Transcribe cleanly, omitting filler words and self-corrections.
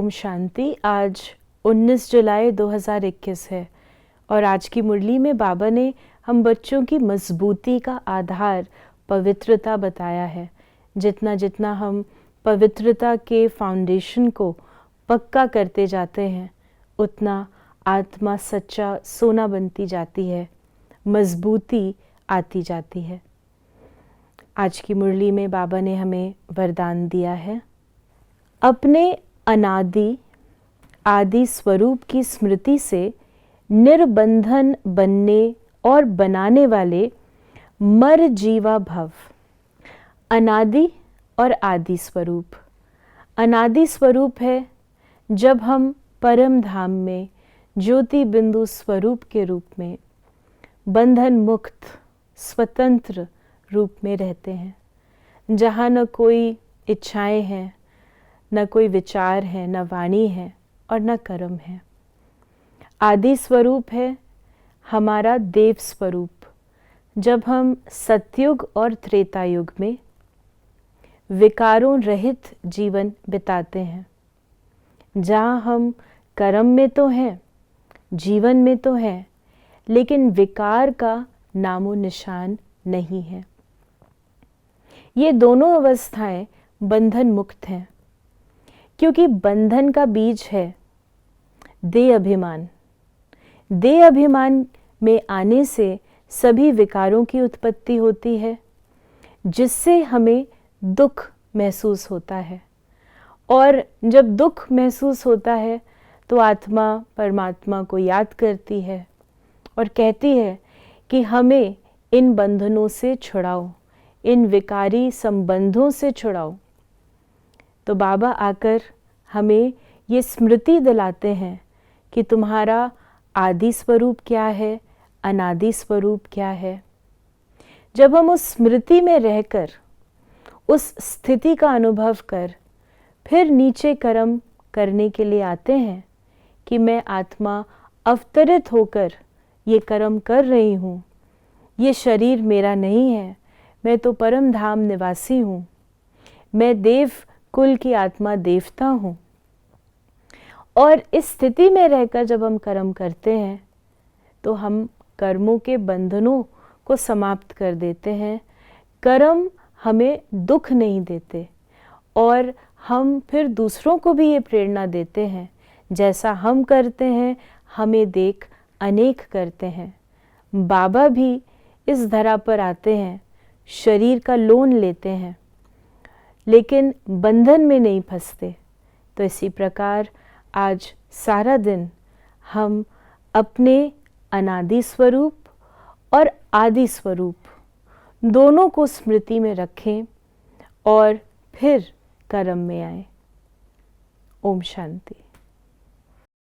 ओम शांति। आज 19 जुलाई 2021 है और आज की मुरली में बाबा ने हम बच्चों की मजबूती का आधार पवित्रता बताया है। जितना जितना हम पवित्रता के फाउंडेशन को पक्का करते जाते हैं, उतना आत्मा सच्चा सोना बनती जाती है, मजबूती आती जाती है। आज की मुरली में बाबा ने हमें वरदान दिया है, अपने अनादि आदि स्वरूप की स्मृति से निर्बंधन बनने और बनाने वाले मर जीवा भव। अनादि और आदि स्वरूप। अनादि स्वरूप है जब हम परम धाम में ज्योति बिंदु स्वरूप के रूप में बंधन मुक्त स्वतंत्र रूप में रहते हैं, जहाँ न कोई इच्छाएं हैं, न कोई विचार है, न वाणी है और न कर्म है। आदि स्वरूप है हमारा देव स्वरूप, जब हम सतयुग और त्रेता युग में विकारों रहित जीवन बिताते हैं, जहाँ हम कर्म में तो हैं, जीवन में तो हैं, लेकिन विकार का नामो निशान नहीं है। ये दोनों अवस्थाएं बंधन मुक्त हैं, क्योंकि बंधन का बीज है देह अभिमान। देह अभिमान में आने से सभी विकारों की उत्पत्ति होती है, जिससे हमें दुख महसूस होता है। और जब दुख महसूस होता है तो आत्मा परमात्मा को याद करती है और कहती है कि हमें इन बंधनों से छुड़ाओ, इन विकारी संबंधों से छुड़ाओ। तो बाबा आकर हमें ये स्मृति दिलाते हैं कि तुम्हारा आदि स्वरूप क्या है, अनादि स्वरूप क्या है। जब हम उस स्मृति में रहकर उस स्थिति का अनुभव कर फिर नीचे कर्म करने के लिए आते हैं कि मैं आत्मा अवतरित होकर ये कर्म कर रही हूँ, ये शरीर मेरा नहीं है, मैं तो परम धाम निवासी हूँ, मैं देव कुल की आत्मा देवता हूँ। और इस स्थिति में रहकर जब हम कर्म करते हैं तो हम कर्मों के बंधनों को समाप्त कर देते हैं। कर्म हमें दुख नहीं देते और हम फिर दूसरों को भी ये प्रेरणा देते हैं, जैसा हम करते हैं हमें देख अनेक करते हैं। बाबा भी इस धरा पर आते हैं, शरीर का लोन लेते हैं, लेकिन बंधन में नहीं फंसते। तो इसी प्रकार आज सारा दिन हम अपने अनादि स्वरूप और आदि स्वरूप दोनों को स्मृति में रखें और फिर कर्म में आए। ओम शांति।